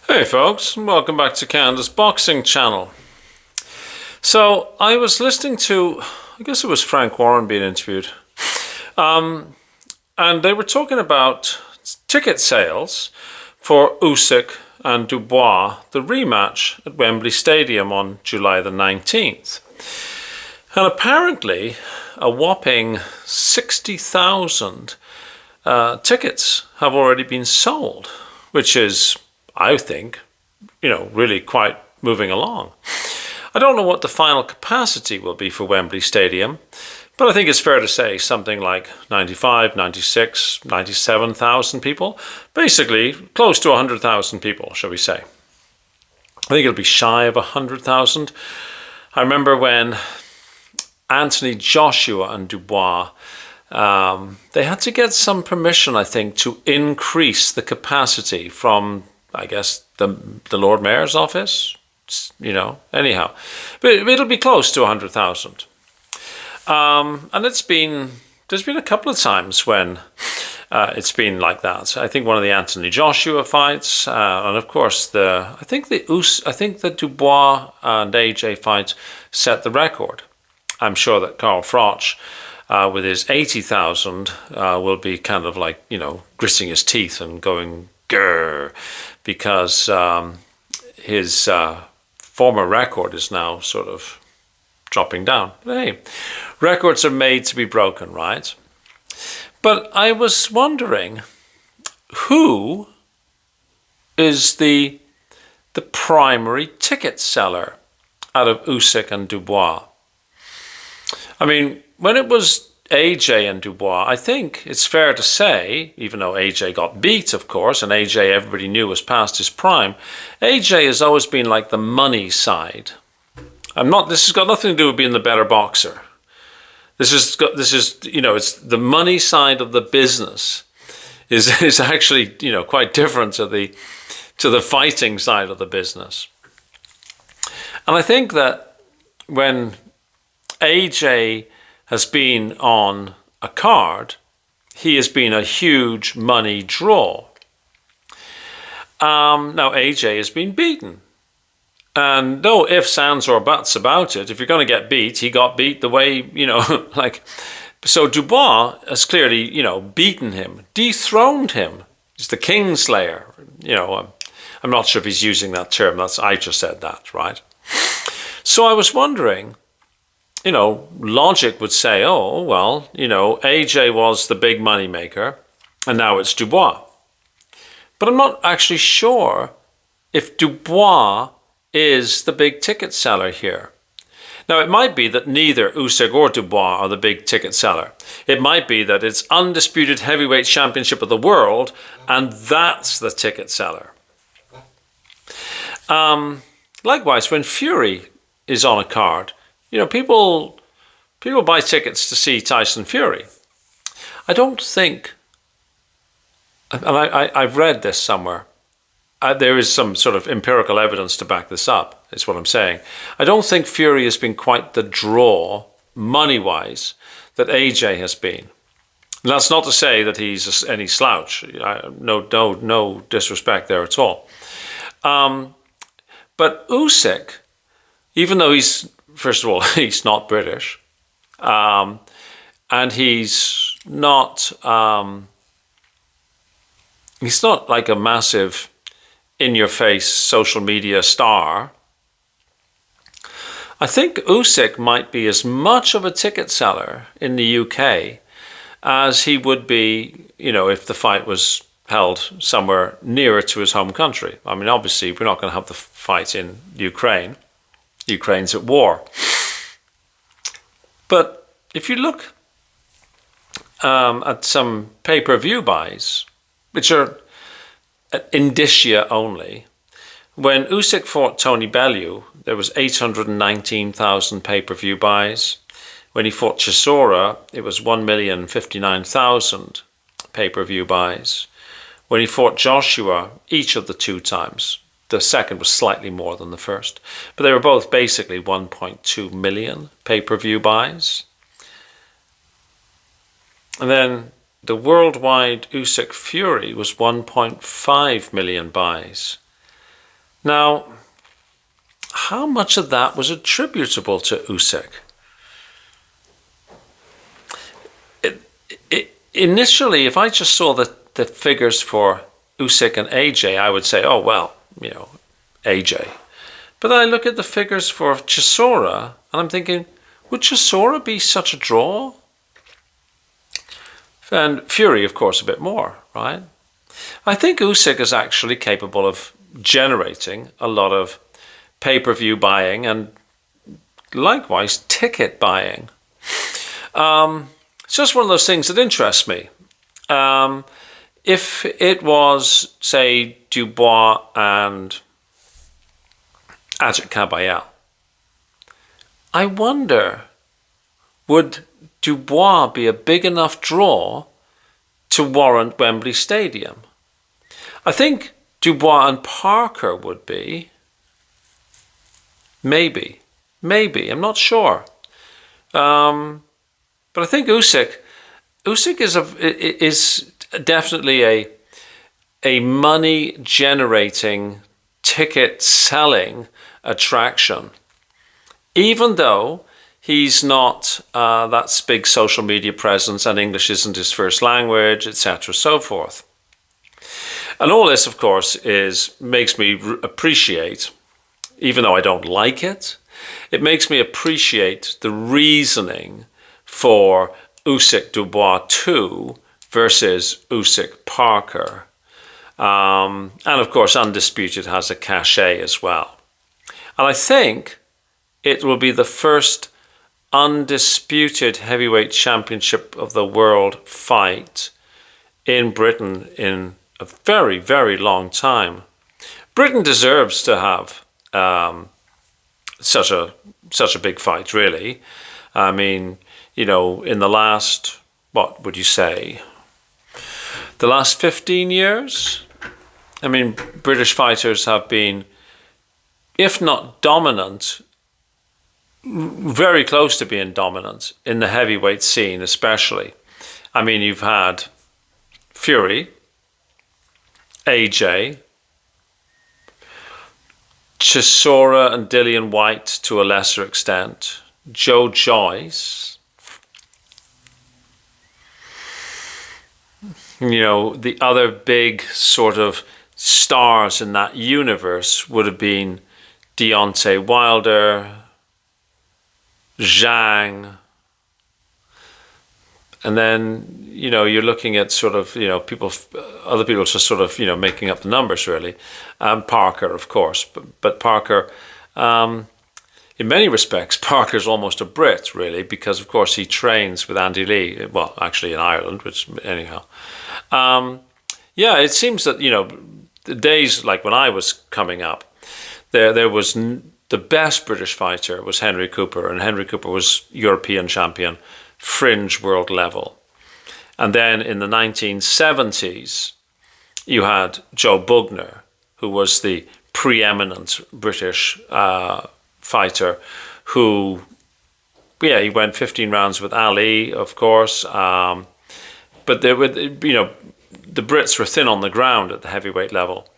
Hey folks, welcome back to Canada's Boxing Channel. So I was listening to, I guess it was Frank Warren being interviewed, and they were talking about ticket sales for Usyk and Dubois, the rematch at Wembley Stadium on July the 19th. And apparently a whopping 60,000 tickets have already been sold, which is, I think, really quite moving along. I don't know what the final capacity will be for Wembley Stadium, but I think it's fair to say something like 95, 96, 97,000 people. Basically, close to 100,000 people, shall we say. I think it'll be shy of 100,000. I remember when Anthony Joshua and Dubois, they had to get some permission, I think, to increase the capacity from, I guess, the Lord Mayor's office, anyhow. But it'll be close to 100,000. And there's been a couple of times when it's been like that. I think one of the Anthony Joshua fights, and of course I think the Dubois and AJ fight set the record. I'm sure that Carl Froch, with his 80,000, will be kind of like, gritting his teeth and going grrr, because his former record is now sort of dropping down. But hey, records are made to be broken, right? But I was wondering, who is the primary ticket seller out of Usyk and Dubois? I mean, when it was AJ and Dubois, I think it's fair to say, even though AJ got beat, of course, and AJ everybody knew was past his prime, AJ has always been like the money side. This has got nothing to do with being the better boxer. This is it's the money side of the business is actually, quite different to the fighting side of the business. And I think that when AJ has been on a card, he has been a huge money draw. Now AJ has been beaten. And no ifs, ands, or buts about it. If you're going to get beat, he got beat the way, So Dubois has clearly, beaten him, dethroned him. He's the Kingslayer. I'm not sure if he's using that term. I just said that, right? So I was wondering, logic would say, oh, well, AJ was the big money maker, and now it's Dubois. But I'm not actually sure if Dubois is the big ticket seller here. Now, it might be that neither Usyk or Dubois are the big ticket seller. It might be that it's Undisputed Heavyweight Championship of the world, and that's the ticket seller. Likewise, when Fury is on a card, people buy tickets to see Tyson Fury. I don't think, and I've read this somewhere, there is some sort of empirical evidence to back this up, is what I'm saying. I don't think Fury has been quite the draw, money-wise, that AJ has been. And that's not to say that he's any slouch. No disrespect there at all. But Usyk, even though first of all, he's not British, and he's not like a massive in-your-face social media star. I think Usyk might be as much of a ticket seller in the UK as he would be, if the fight was held somewhere nearer to his home country. I mean, obviously, we're not going to have the fight in Ukraine. Ukraine's at war. But if you look at some pay-per-view buys, which are indicia only, when Usyk fought Tony Bellew, there was 819,000 pay-per-view buys. When he fought Chisora, it was 1,059,000 pay-per-view buys. When he fought Joshua, each of the two times, the second was slightly more than the first, but they were both basically 1.2 million pay-per-view buys. And then the worldwide Usyk Fury was 1.5 million buys. Now, how much of that was attributable to Usyk? Initially, if I just saw the figures for Usyk and AJ, I would say, oh, well, AJ. But I look at the figures for Chisora, and I'm thinking, would Chisora be such a draw? And Fury, of course, a bit more, right? I think Usyk is actually capable of generating a lot of pay-per-view buying and likewise ticket buying. It's just one of those things that interests me. If it was, say, Dubois and Ajit Kabayel, I wonder, would Dubois be a big enough draw to warrant Wembley Stadium? I think Dubois and Parker would be. Maybe, I'm not sure. But I think Usyk is definitely a money generating, ticket selling attraction, even though he's not that big social media presence and English isn't his first language, etc., so forth. And all this, of course, makes me appreciate, even though I don't like it, it makes me appreciate the reasoning for Usyk Dubois 2 versus Usyk Parker. And of course, Undisputed has a cachet as well. And I think it will be the first Undisputed Heavyweight Championship of the World fight in Britain in a very, very long time. Britain deserves to have such a big fight, really. I mean, in the last, what would you say, the last 15 years? I mean, British fighters have been, if not dominant, very close to being dominant in the heavyweight scene, especially. I mean, you've had Fury, AJ, Chisora and Dillian Whyte to a lesser extent, Joe Joyce. The other big sort of stars in that universe would have been Deontay Wilder, Zhang, and then you're looking at sort of other people just sort of making up the numbers really. Parker, of course, but Parker, in many respects, Parker's almost a Brit really, because of course he trains with Andy Lee. Well, actually in Ireland, which anyhow. Yeah, it seems that the days like when I was coming up, there was the best British fighter was Henry Cooper, and Henry Cooper was European champion, fringe world level. And then in the 1970s, you had Joe Bugner, who was the preeminent British fighter, who, he went 15 rounds with Ali, of course. But there were, the Brits were thin on the ground at the heavyweight level.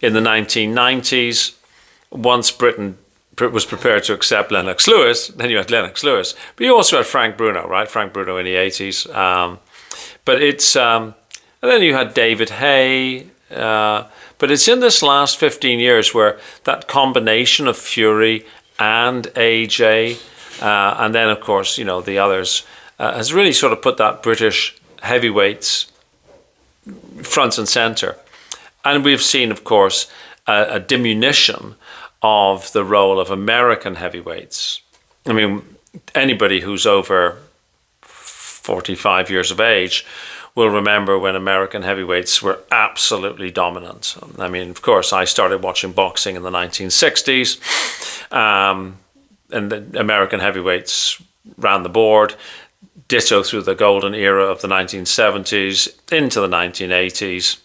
In the 1990s, once Britain was prepared to accept Lennox Lewis, then you had Lennox Lewis. But you also had Frank Bruno, right? Frank Bruno in the 80s. And then you had David Hay. But it's in this last 15 years where that combination of Fury and AJ, and then of course, the others, has really sort of put that British heavyweights front and center. And we've seen, of course, a diminution of the role of American heavyweights. I mean, anybody who's over 45 years of age will remember when American heavyweights were absolutely dominant. I mean, of course, I started watching boxing in the 1960s, and the American heavyweights ran the board, ditto through the golden era of the 1970s into the 1980s.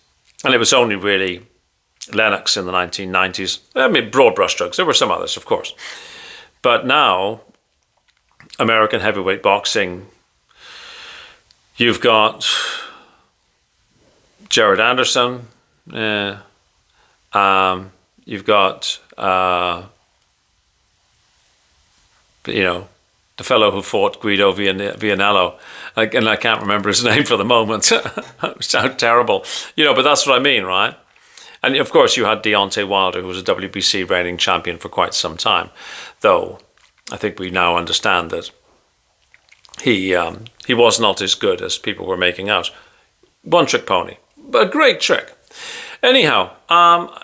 And it was only really Lennox in the 1990s. I mean, broad brushstrokes. There were some others, of course. But now, American heavyweight boxing, you've got Jared Anderson, You've got, the fellow who fought Guido Vianello, and I can't remember his name for the moment. It sounds terrible, but that's what I mean, right? And of course, you had Deontay Wilder, who was a WBC reigning champion for quite some time, though I think we now understand that he was not as good as people were making out. One trick pony, but a great trick. Anyhow,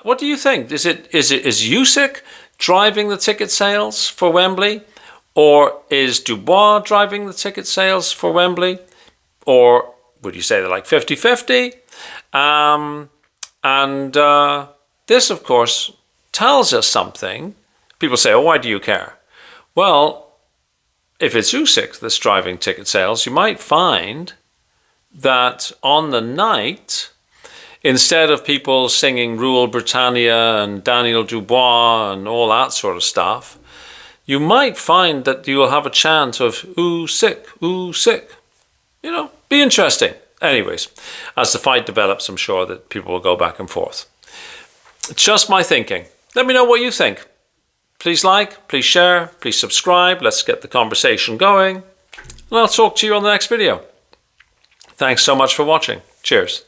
what do you think? Is Usyk driving the ticket sales for Wembley? Or is Dubois driving the ticket sales for Wembley? Or would you say they're like 50-50? This, of course, tells us something. People say, oh, why do you care? Well, if it's Usyk that's driving ticket sales, you might find that on the night, instead of people singing Rule Britannia and Daniel Dubois and all that sort of stuff, you might find that you will have a chant of Usyk, Usyk. Be interesting. Anyways, as the fight develops, I'm sure that people will go back and forth. It's just my thinking. Let me know what you think. Please like, please share, please subscribe. Let's get the conversation going. And I'll talk to you on the next video. Thanks so much for watching. Cheers.